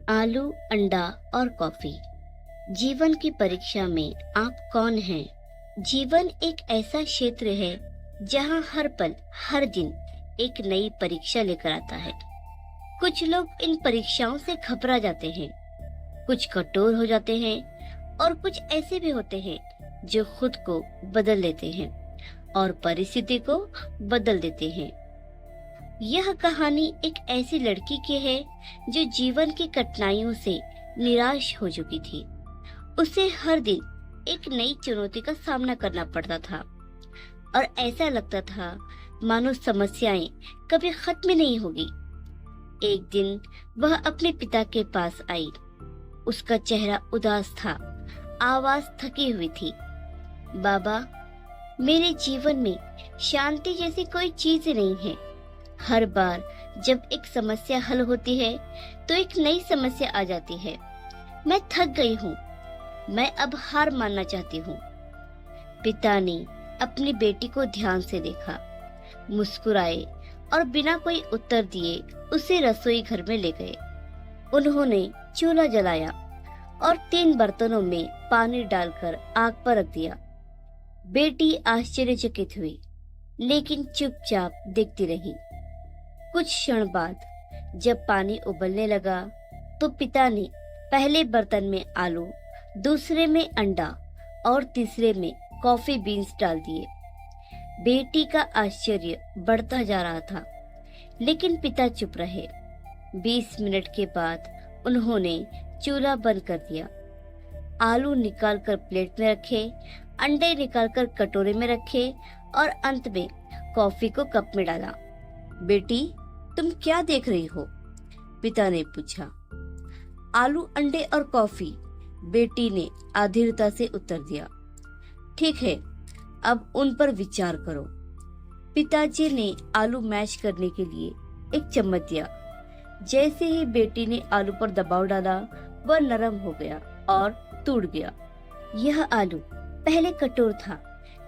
आलू, अंडा और कॉफी। जीवन की परीक्षा में आप कौन हैं? जीवन एक ऐसा क्षेत्र है जहां हर पल, हर दिन एक नई परीक्षा लेकर आता है। कुछ लोग इन परीक्षाओं से घबरा जाते हैं, कुछ कठोर हो जाते हैं और कुछ ऐसे भी होते हैं जो खुद को बदल लेते हैं और परिस्थिति को बदल देते हैं। यह कहानी एक ऐसी लड़की की है जो जीवन की कठिनाइयों से निराश हो चुकी थी। उसे हर दिन एक नई चुनौती का सामना करना पड़ता था और ऐसा लगता था मानो समस्याएं कभी खत्म ही नहीं होगी। एक दिन वह अपने पिता के पास आई। उसका चेहरा उदास था, आवाज थकी हुई थी। बाबा, मेरे जीवन में शांति जैसी कोई चीज नहीं है। हर बार जब एक समस्या हल होती है तो एक नई समस्या आ जाती है। मैं थक गई हूँ। मैं अब हार मानना चाहती हूँ। पिता ने अपनी बेटी को ध्यान से देखा, मुस्कुराए और बिना कोई उत्तर दिए उसे रसोई घर में ले गए। उन्होंने चूल्हा जलाया और 3 बर्तनों में पानी डालकर आग पर रख दिया। बेटी आश्चर्यचकित हुई, लेकिन चुपचाप देखती रही। कुछ क्षण बाद जब पानी उबलने लगा तो पिता ने पहले बर्तन में आलू, दूसरे में अंडा और तीसरे में कॉफी बीन्स डाल दिए। बेटी का आश्चर्य बढ़ता जा रहा था, लेकिन पिता चुप रहे। 20 मिनट के बाद उन्होंने चूल्हा बंद कर दिया। आलू निकालकर प्लेट में रखे, अंडे निकालकर कटोरे में रखे और अंत में कॉफी को कप में डाला। बेटी, तुम क्या देख रही हो? पिता ने पूछा। आलू, अंडे और कॉफी, बेटी ने आधीरता से उत्तर दिया। ठीक है, अब उन पर विचार करो। पिताजी ने आलू मैश करने के लिए एक चम्मच दिया। जैसे ही बेटी ने आलू पर दबाव डाला, वह नरम हो गया और टूट गया। यह आलू पहले कठोर था,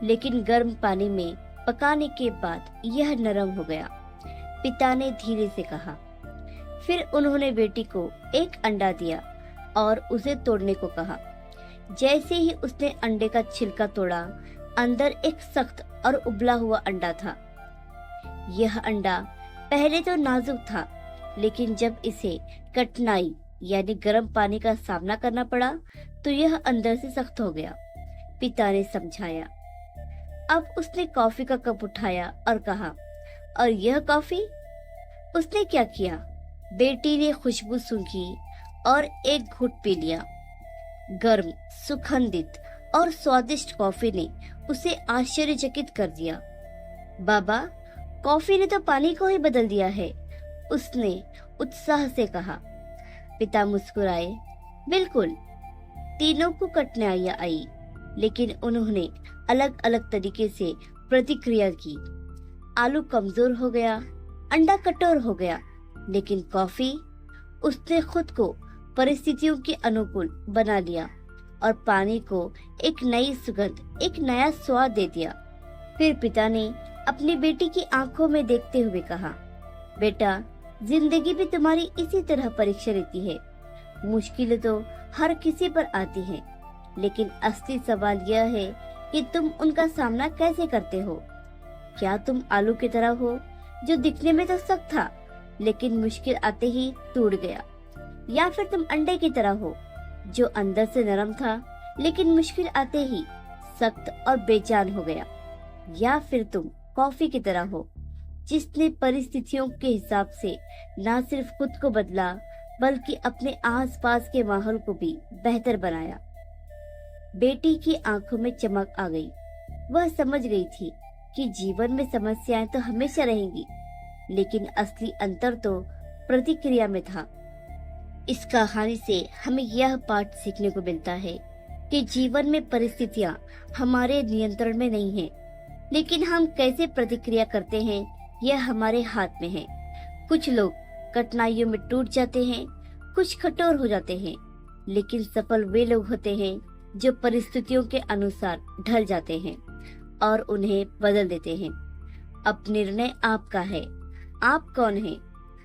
लेकिन गर्म पानी में पकाने के बाद यह नरम हो गया। पिता ने धीरे से कहा। फिर उन्होंने बेटी को एक अंडा दिया और उसे तोड़ने को कहा। जैसे ही उसने अंडे का छिलका तोड़ा, अंदर एक सख्त और उबला हुआ अंडा था। यह अंडा पहले तो नाजुक था, लेकिन जब इसे कठिनाई यानी गर्म पानी का सामना करना पड़ा तो यह अंदर से सख्त हो गया। पिता ने समझाया। अब उसने कॉफी का कप उठाया और कहा, और यह कॉफी? उसने क्या किया? बेटी ने खुशबू सूंघी और एक घूंट पी लिया। गर्म, सुगंधित और स्वादिष्ट कॉफी ने उसे आश्चर्यचकित कर दिया। बाबा, कॉफी ने तो पानी को ही बदल दिया है, उसने उत्साह से कहा। पिता मुस्कुराए। बिल्कुल। तीनों को कठिनाइयां आई, लेकिन उन्होंने अलग अलग तरीके से प्रतिक्रिया की। आलू कमजोर हो गया, अंडा कठोर हो गया, लेकिन कॉफी, उसने खुद को परिस्थितियों के अनुकूल बना लिया और पानी को एक नई सुगंध, एक नया स्वाद दे दिया। फिर पिता ने अपनी बेटी की आंखों में देखते हुए कहा, बेटा, जिंदगी भी तुम्हारी इसी तरह परीक्षा लेती है। मुश्किलें तो हर किसी पर आती हैं, लेकिन असली सवाल यह है कि तुम उनका सामना कैसे करते हो। क्या तुम आलू की तरह हो जो दिखने में तो सख्त था, लेकिन मुश्किल आते ही टूट गया, या फिर तुम अंडे की तरह हो जो अंदर से नरम था, लेकिन मुश्किल आते ही सख्त और बेचैन हो गया, या फिर तुम कॉफी की तरह हो जिसने परिस्थितियों के हिसाब से न सिर्फ खुद को बदला, बल्कि अपने आसपास के माहौल को भी बेहतर बनाया। बेटी की आंखों में चमक आ गई। वह समझ गई थी कि जीवन में समस्याएं तो हमेशा रहेंगी, लेकिन असली अंतर तो प्रतिक्रिया में था। इस कहानी से हमें यह पाठ सीखने को मिलता है कि जीवन में परिस्थितियां हमारे नियंत्रण में नहीं है, लेकिन हम कैसे प्रतिक्रिया करते हैं यह हमारे हाथ में है। कुछ लोग कठिनाइयों में टूट जाते हैं, कुछ कठोर हो जाते हैं, लेकिन सफल वे लोग होते हैं जो परिस्थितियों के अनुसार ढल जाते हैं और उन्हें बदल देते हैं। अब निर्णय आपका है। आप कौन हैं?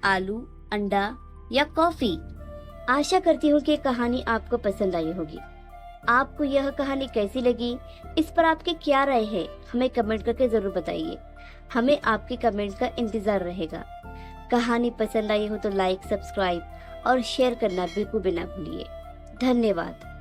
आलू, अंडा या कॉफी? आशा करती हूँ कि कहानी आपको पसंद आई होगी। आपको यह कहानी कैसी लगी, इस पर आपके क्या राय है, हमें कमेंट करके जरूर बताइए। हमें आपके कमेंट का इंतजार रहेगा। कहानी पसंद आई हो तो लाइक, सब्सक्राइब और शेयर करना बिल्कुल भी ना भूलिए। धन्यवाद।